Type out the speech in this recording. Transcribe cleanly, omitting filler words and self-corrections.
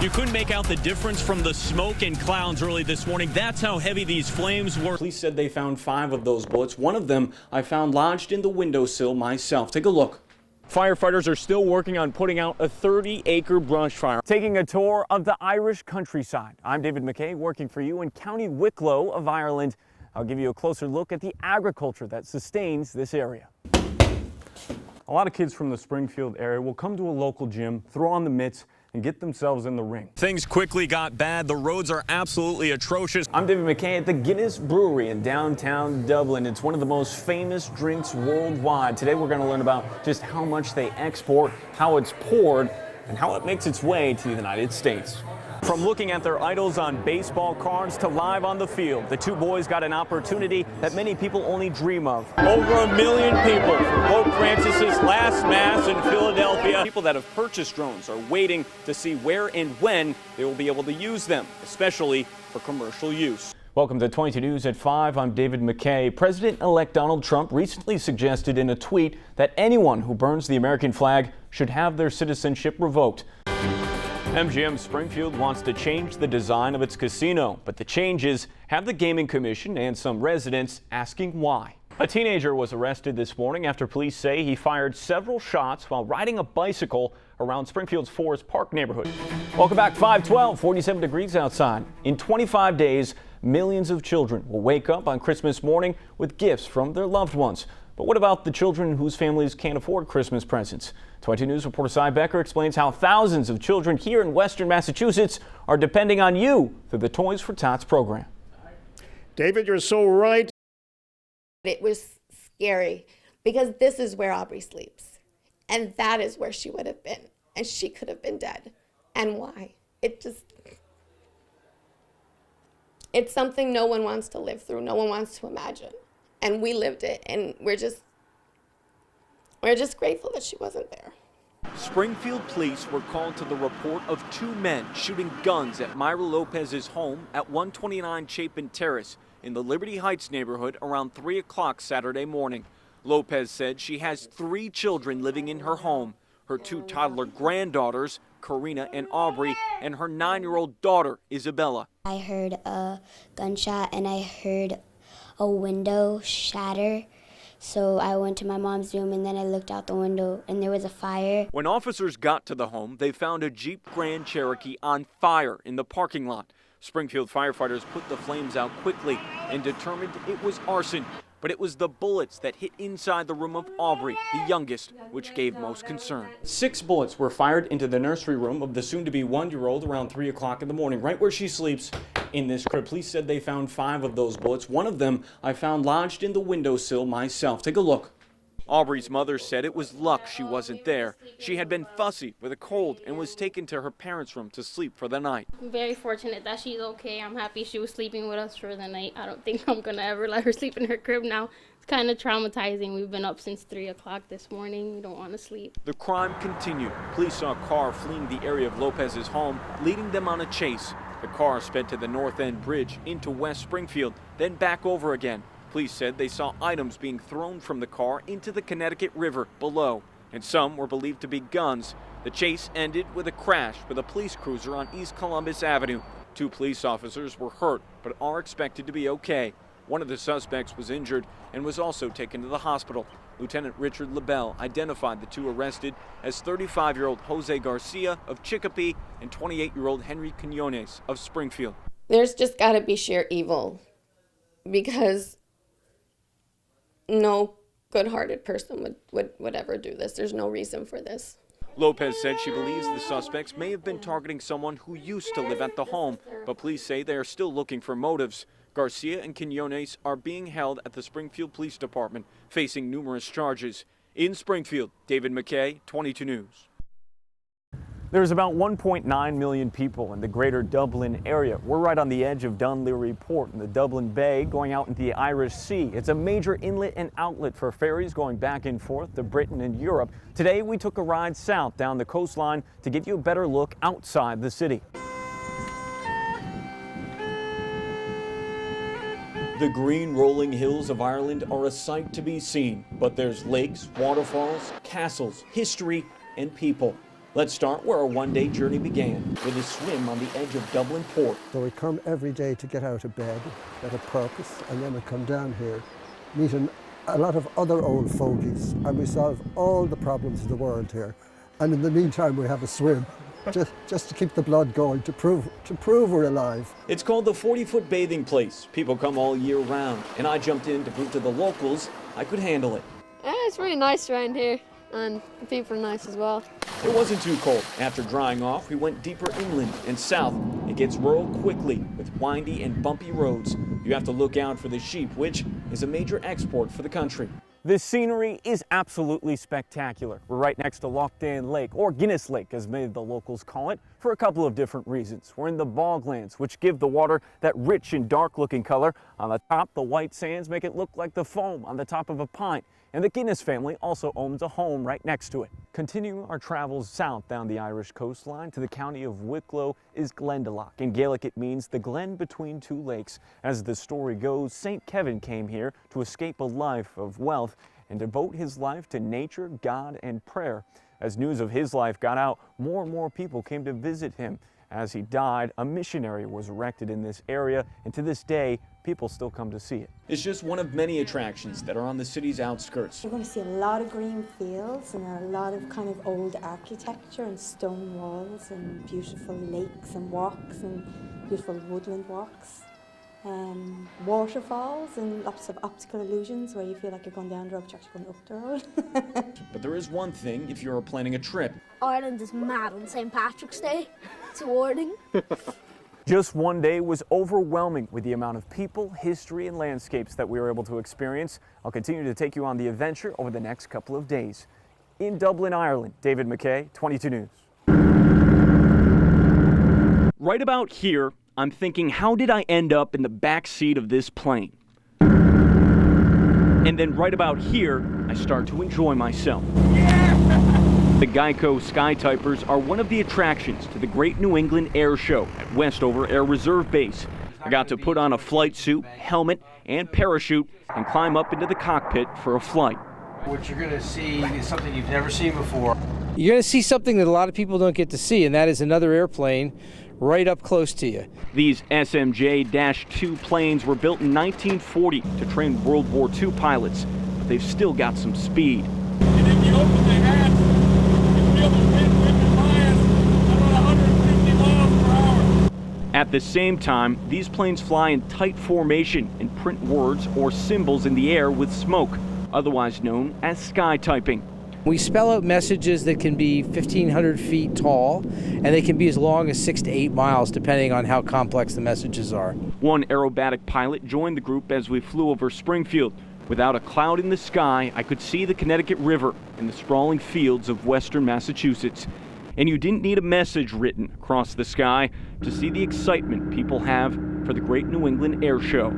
You couldn't make out the difference from the smoke and clouds early this morning. That's how heavy these flames were. Police said they found 5 of those bullets. One of them I found lodged in the windowsill myself. Take a look. Firefighters are still working on putting out a 30-acre brush fire. Taking a tour of the Irish countryside. I'm David McKay, working for you in County Wicklow of Ireland. I'll give you a closer look at the agriculture that sustains this area. A lot of kids from the Springfield area will come to a local gym, throw on the mitts, and get themselves in the ring. Things quickly got bad. The roads are absolutely atrocious. I'm David McKay at the Guinness Brewery in downtown Dublin. It's one of the most famous drinks worldwide. Today we're going to learn about just how much they export, how it's poured, and how it makes its way to the United States. From looking at their idols on baseball cards to live on the field, the two boys got an opportunity that many people only dream of. Over 1 million people for Pope Francis's last Mass in Philadelphia. People that have purchased drones are waiting to see where and when they will be able to use them, especially for commercial use. Welcome to 22 News at 5. I'm David McKay. President-elect Donald Trump recently suggested in a tweet that anyone who burns the American flag should have their citizenship revoked. MGM Springfield wants to change the design of its casino, but the changes have the Gaming Commission and some residents asking why. A teenager was arrested this morning after police say he fired several shots while riding a bicycle around Springfield's Forest Park neighborhood. Welcome back. 5:12, 47 degrees outside. In 25 days, millions of children will wake up on Christmas morning with gifts from their loved ones. But what about the children whose families can't afford Christmas presents? 22 News reporter Cy Becker explains how thousands of children here in Western Massachusetts are depending on you through the Toys for Tots program. David, you're so right. It was scary because this is where Aubrey sleeps. And that is where she would have been. And she could have been dead. And why? It's something no one wants to live through. No one wants to imagine. And we lived it, and we're just grateful that she wasn't there. Springfield police were called to the report of 2 men shooting guns at Myra Lopez's home at 129 Chapin Terrace in the Liberty Heights neighborhood around 3 o'clock Saturday morning. Lopez said she has 3 children living in her home, her 2 toddler granddaughters, Karina and Aubrey, and her 9-year-old daughter, Isabella. I heard a gunshot and I heard a window shatter. So I went to my mom's room and then I looked out the window and there was a fire. When officers got to the home, they found a Jeep Grand Cherokee on fire in the parking lot. Springfield firefighters put the flames out quickly and determined it was arson. But it was the bullets that hit inside the room of Aubrey, the youngest, which gave most concern. 6 bullets were fired into the nursery room of the soon-to-be 1-year-old around 3 o'clock in the morning, right where she sleeps in this crib. Police said they found 5 of those bullets. One of them I found lodged in the windowsill myself. Take a look. Aubrey's mother said it was luck she wasn't there. She had been fussy with a cold and was taken to her parents' room to sleep for the night. I'm very fortunate that she's okay. I'm happy she was sleeping with us for the night. I don't think I'm going to ever let her sleep in her crib now. It's kind of traumatizing. We've been up since 3 o'clock this morning. We don't want to sleep. The crime continued. Police saw a car fleeing the area of Lopez's home, leading them on a chase. The car sped to the North End Bridge into West Springfield, then back over again. Police said they saw items being thrown from the car into the Connecticut River below, and some were believed to be guns. The chase ended with a crash with a police cruiser on East Columbus Avenue. 2 police officers were hurt, but are expected to be okay. One of the suspects was injured and was also taken to the hospital. Lieutenant Richard LaBelle identified the 2 arrested as 35-year-old Jose Garcia of Chicopee and 28-year-old Henry Quinones of Springfield. There's just got to be sheer evil because no good-hearted person would ever do this. There's no reason for this. Lopez said she believes the suspects may have been targeting someone who used to live at the home, but police say they are still looking for motives. Garcia and Quinones are being held at the Springfield Police Department, facing numerous charges. In Springfield, David McKay, 22 News. There's about 1.9 million people in the greater Dublin area. We're right on the edge of Dunleary Port in the Dublin Bay going out into the Irish Sea. It's a major inlet and outlet for ferries going back and forth to Britain and Europe. Today we took a ride south down the coastline to give you a better look outside the city. The green rolling hills of Ireland are a sight to be seen, but there's lakes, waterfalls, castles, history, and people. Let's start where our one-day journey began, with a swim on the edge of Dublin Port. So we come every day to get out of bed, get a purpose, and then we come down here, meeting a lot of other old fogies, and we solve all the problems of the world here. And in the meantime, we have a swim, just to keep the blood going, to prove we're alive. It's called the 40-foot bathing place. People come all year round, and I jumped in to prove to the locals I could handle it. Yeah, it's really nice around here, and the people are nice as well. It wasn't too cold. After drying off, we went deeper inland and south. It gets rural quickly with windy and bumpy roads. You have to look out for the sheep, which is a major export for the country. This scenery is absolutely spectacular. We're right next to Lochdan Lake, or Guinness Lake as many of the locals call it, for a couple of different reasons. We're in the boglands, which give the water that rich and dark looking color. On the top, the white sands make it look like the foam on the top of a pint. And the Guinness family also owns a home right next to it. Continuing our travels south down the Irish coastline to the county of Wicklow is Glendalough. In Gaelic, it means the glen between two lakes. As the story goes, St. Kevin came here to escape a life of wealth and devote his life to nature, God, and prayer. As news of his life got out, more and more people came to visit him. As he died, a missionary was erected in this area, and to this day, people still come to see it. It's just one of many attractions that are on the city's outskirts. You're going to see a lot of green fields and a lot of kind of old architecture and stone walls and beautiful lakes and walks and beautiful woodland walks. Waterfalls and lots of optical illusions where you feel like you're going down the road, but you're actually going up the road. But there is one thing if you're planning a trip. Ireland is mad on St. Patrick's Day. It's a warning. Just one day was overwhelming with the amount of people, history, and landscapes that we were able to experience. I'll continue to take you on the adventure over the next couple of days. In Dublin, Ireland, David McKay, 22 News. Right about here, I'm thinking, how did I end up in the back seat of this plane? And then right about here, I start to enjoy myself. The Geico Skytypers are one of the attractions to the Great New England Air Show at Westover Air Reserve Base. I got to put on a flight suit, helmet, and parachute and climb up into the cockpit for a flight. What you're going to see is something you've never seen before. You're going to see something that a lot of people don't get to see, and that is another airplane right up close to you. These SMJ-2 planes were built in 1940 to train World War II pilots, but they've still got some speed. And if you open the hatch, you feel the wind whipping by us about 150 miles per hour. At the same time, these planes fly in tight formation and print words or symbols in the air with smoke, otherwise known as sky typing. We spell out messages that can be 1,500 feet tall, and they can be as long as 6 to 8 miles, depending on how complex the messages are. One aerobatic pilot joined the group as we flew over Springfield. Without a cloud in the sky, I could see the Connecticut River and the sprawling fields of western Massachusetts. And you didn't need a message written across the sky to see the excitement people have for the Great New England Air Show.